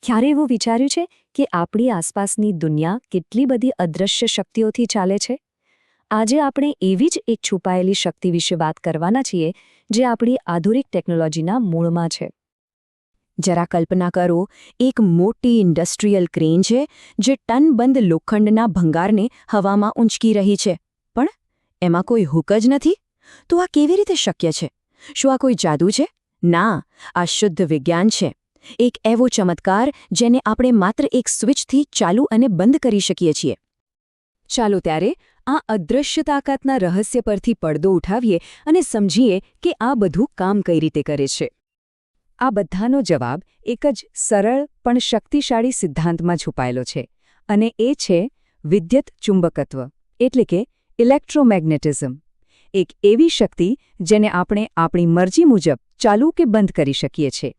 ક્યારે એવું વિચાર્યું છે કે આપણી આસપાસની દુનિયા કેટલી બધી અદૃશ્ય શક્તિઓથી ચાલે છે? આજે આપણે એવી જ એક છુપાયેલી શક્તિ વિશે વાત કરવાના છીએ જે આપણી આધુનિક ટેકનોલોજીના મૂળમાં છે. જરા કલ્પના કરો, એક મોટી ઇન્ડસ્ટ્રીયલ ક્રેન છે જે ટનબંધ લોખંડના ભંગારને હવામાં ઊંચકી રહી છે, પણ એમાં કોઈ હૂક જ નથી. તો આ કેવી રીતે શક્ય છે? શું આ કોઈ જાદુ છે? ના, આ શુદ્ધ વિજ્ઞાન છે. એક એવો ચમત્કાર જેને આપણે માત્ર એક સ્વિચથી ચાલુ અને બંધ કરી શકીએ છીએ. ચાલો ત્યારે આ અદૃશ્ય તાકાતના રહસ્ય પરથી પડદો ઉઠાવીએ અને સમજીએ કે આ બધું કામ કઈ રીતે કરે છે. આ બધાનો જવાબ એક જ સરળ પણ શક્તિશાળી સિદ્ધાંતમાં છુપાયેલો છે, અને એ છે વિદ્યુત ચુંબકત્વ, એટલે કે ઇલેક્ટ્રોમેગ્નેટિઝમ. એક એવી શક્તિ જેને આપણે આપણી મરજી મુજબ ચાલુ કે બંધ કરી શકીએ છીએ.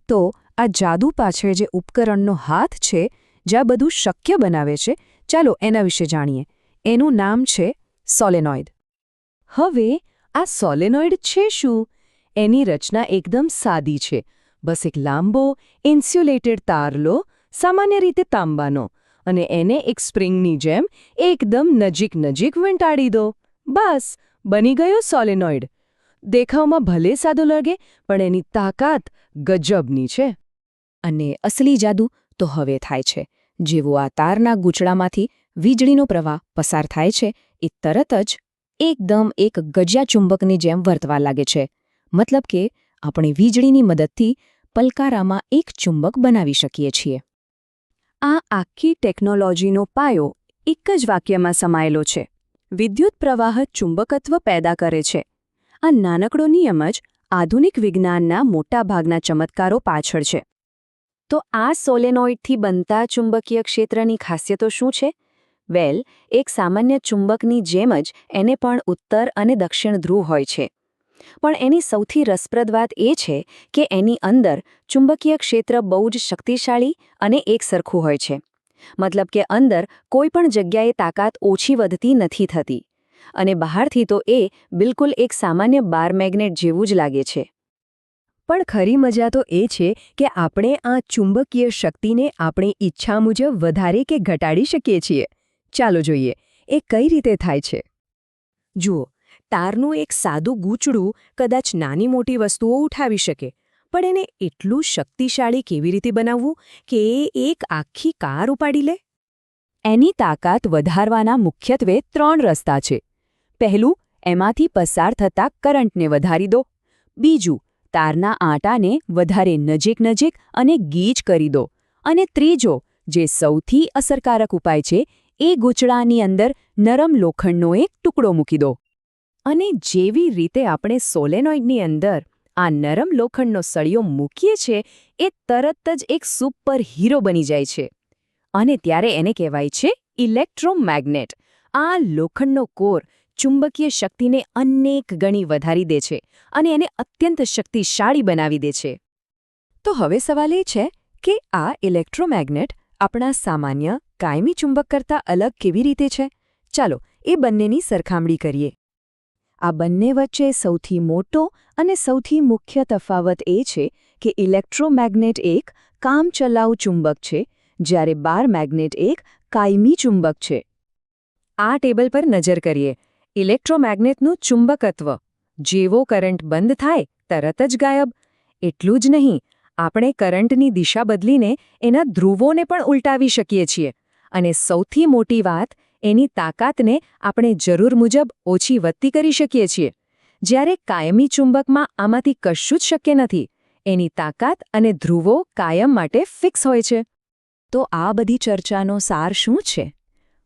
તો આ જાદુ પાછળ જે ઉપકરણનો હાથ છે, જ્યાં બધું શક્ય બનાવે છે, ચાલો એના વિશે જાણીએ. એનું નામ છે સોલેનોઇડ. હવે આ સોલેનોઇડ છે શું? એની રચના એકદમ સાદી છે. બસ એક લાંબો ઇન્સ્યુલેટેડ તાર લો, સામાન્ય રીતે તાંબાનો, અને એને એક સ્પ્રિંગની જેમ એકદમ નજીક વીંટાળી દો. બસ, બની ગયો સોલેનોઇડ. દેખાવમાં ભલે સાદો લાગે, પણ એની તાકાત ગજબની છે. અને અસલી જાદુ તો હવે થાય છે. જેવો આ તારના ગૂંચળામાંથી વીજળીનો પ્રવાહ પસાર થાય છે, એ તરત જ એકદમ એક ગજ્યાચુંબકની જેમ વર્તવા લાગે છે. મતલબ કે આપણે વીજળીની મદદથી પલકારામાં એક ચુંબક બનાવી શકીએ છીએ. આ આખી ટેકનોલોજીનો પાયો એક જ વાક્યમાં સમાયેલો છે: વિદ્યુત પ્રવાહ ચુંબકત્વ પેદા કરે છે. આ નાનકડો નિયમ જ આધુનિક વિજ્ઞાનના મોટાભાગના ચમત્કારો પાછળ છે. તો આ સોલેનોઇડથી બનતા ચુંબકીય ક્ષેત્રની ખાસિયતો શું છે? વેલ, એક સામાન્ય ચુંબકની જેમ જ એને પણ ઉત્તર અને દક્ષિણ ધ્રુવ હોય છે. પણ એની સૌથી રસપ્રદ વાત એ છે કે એની અંદર ચુંબકીય ક્ષેત્ર બહુ જ શક્તિશાળી અને એકસરખું હોય છે. મતલબ કે અંદર કોઈ પણ જગ્યાએ તાકાત ઓછી વધતી નથી થતી, અને બહારથી તો એ બિલકુલ એક સામાન્ય બાર મેગ્નેટ જેવું જ લાગે છે. પણ ખરી મજા તો એ છે કે આપણે આ ચુંબકીય શક્તિને આપણી ઈચ્છા મુજબ વધારે કે ઘટાડી શકીએ છીએ. ચાલો જોઈએ, એ કઈ રીતે થાય છે. જુઓ, તારનું એક સાદું ગૂંચળું કદાચ નાની મોટી વસ્તુઓ ઉઠાવી શકે, પણ એને એટલું શક્તિશાળી કેવી રીતે બનાવવું કે એ એક આખી કાર ઉપાડી લે? એની તાકાત વધારવાના મુખ્યત્વે 3 રસ્તા છે. પહેલું, એમાંથી પસાર થતા કરંટને વધારી દો. બીજું, તારના આંટાને વધારે નજીક અને ગીચ કરી દો. અને ત્રીજો, જે સૌથી અસરકારક ઉપાય છે, એ ગૂંચળાની અંદર નરમ લોખંડનો એક ટુકડો મૂકી દો. અને જેવી રીતે આપણે સોલેનોઇડની અંદર આ નરમ લોખંડનો સળિયો મૂકીએ છીએ, એ તરત જ એક સુપર હીરો બની જાય છે. અને ત્યારે એને કહેવાય છે ઇલેક્ટ્રોમેગ્નેટ. આ લોખંડનો કોર ચુંબકીય શક્તિને અનેક ગણી વધારી દે છે અને એને અત્યંત શક્તિશાળી બનાવી દે છે. તો હવે સવાલ એ છે કે આ ઇલેક્ટ્રોમેગ્નેટ આપણા સામાન્ય કાયમી ચુંબક કરતાં અલગ કેવી રીતે છે? ચાલો એ બંનેની સરખામણી કરીએ. આ બંને વચ્ચે સૌથી મોટો અને સૌથી મુખ્ય તફાવત એ છે કે ઇલેક્ટ્રોમેગ્નેટ એક કામચલાઉ ચુંબક છે, જ્યારે બાર મેગ્નેટ એક કાયમી ચુંબક છે. આ ટેબલ પર નજર કરીએ. ઇલેક્ટ્રોમેગ્નેટનું ચુંબકત્વ: જેવો કરંટ બંધ થાય તરત જ ગાયબ. એટલું જ નહીં, આપણે કરંટની દિશા બદલીને એના ધ્રુવોને પણ ઉલટાવી શકીએ છીએ. અને સૌથી મોટી વાત, એની તાકાતને આપણે જરૂર મુજબ ઓછી વધતી કરી શકીએ છીએ. જ્યારે કાયમી ચુંબકમાં આમાંથી કશું જ શક્ય નથી. એની તાકાત અને ધ્રુવો કાયમ માટે ફિક્સ હોય છે. તો આ બધી ચર્ચાનો સાર શું છે?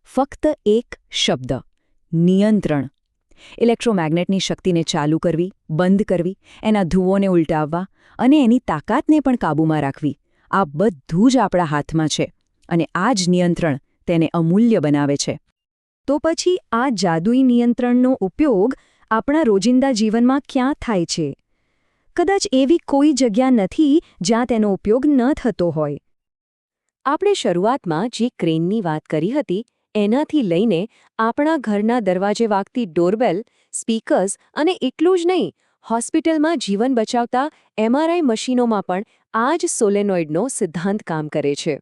ફક્ત એક શબ્દ: નિયંત્રણ. ઇલેક્ટ્રોમેગ્નેટની શક્તિને ચાલુ કરવી, બંધ કરવી, એના ધ્રુવોને ઉલટાવવા અને એની તાકાતને પણ કાબૂમાં રાખવી, આ બધું જ આપણા હાથમાં છે. અને આ જ નિયંત્રણ તેને અમૂલ્ય બનાવે છે. તો પછી આ જાદુઈ નિયંત્રણનો ઉપયોગ આપણા રોજિંદા જીવનમાં ક્યાં થાય છે? કદાચ એવી કોઈ જગ્યા નથી જ્યાં તેનો ઉપયોગ ન થતો હોય. આપણે શરૂઆતમાં જે ક્રેનની વાત કરી હતી, એનાથી લઈને આપણા ઘરના દરવાજે વાગતી ડોરબેલ, સ્પીકર્સ અને એટલું જ નહીં, હોસ્પિટલમાં જીવન બચાવતા MRI મશીનોમાં પણ આ જ સોલેનોઇડનો સિદ્ધાંત કામ કરે છે.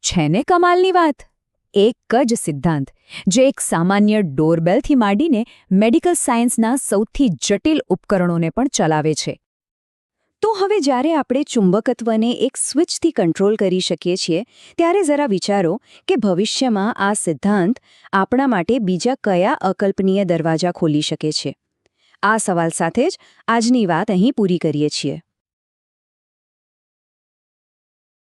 છે ને કમાલની વાત! એક જ સિદ્ધાંત જે એક સામાન્ય ડોરબેલથી માંડીને મેડિકલ સાયન્સના સૌથી જટિલ ઉપકરણોને પણ ચલાવે છે. તો હવે જ્યારે આપણે ચુંબકત્વને એક સ્વિચથી કંટ્રોલ કરી શકીએ છીએ, ત્યારે જરા વિચારો કે ભવિષ્યમાં આ સિદ્ધાંત આપણા માટે બીજા કયા અકલ્પનીય દરવાજા ખોલી શકે છે. આ સવાલ સાથે જ આજની વાત અહીં પૂરી કરીએ છીએ.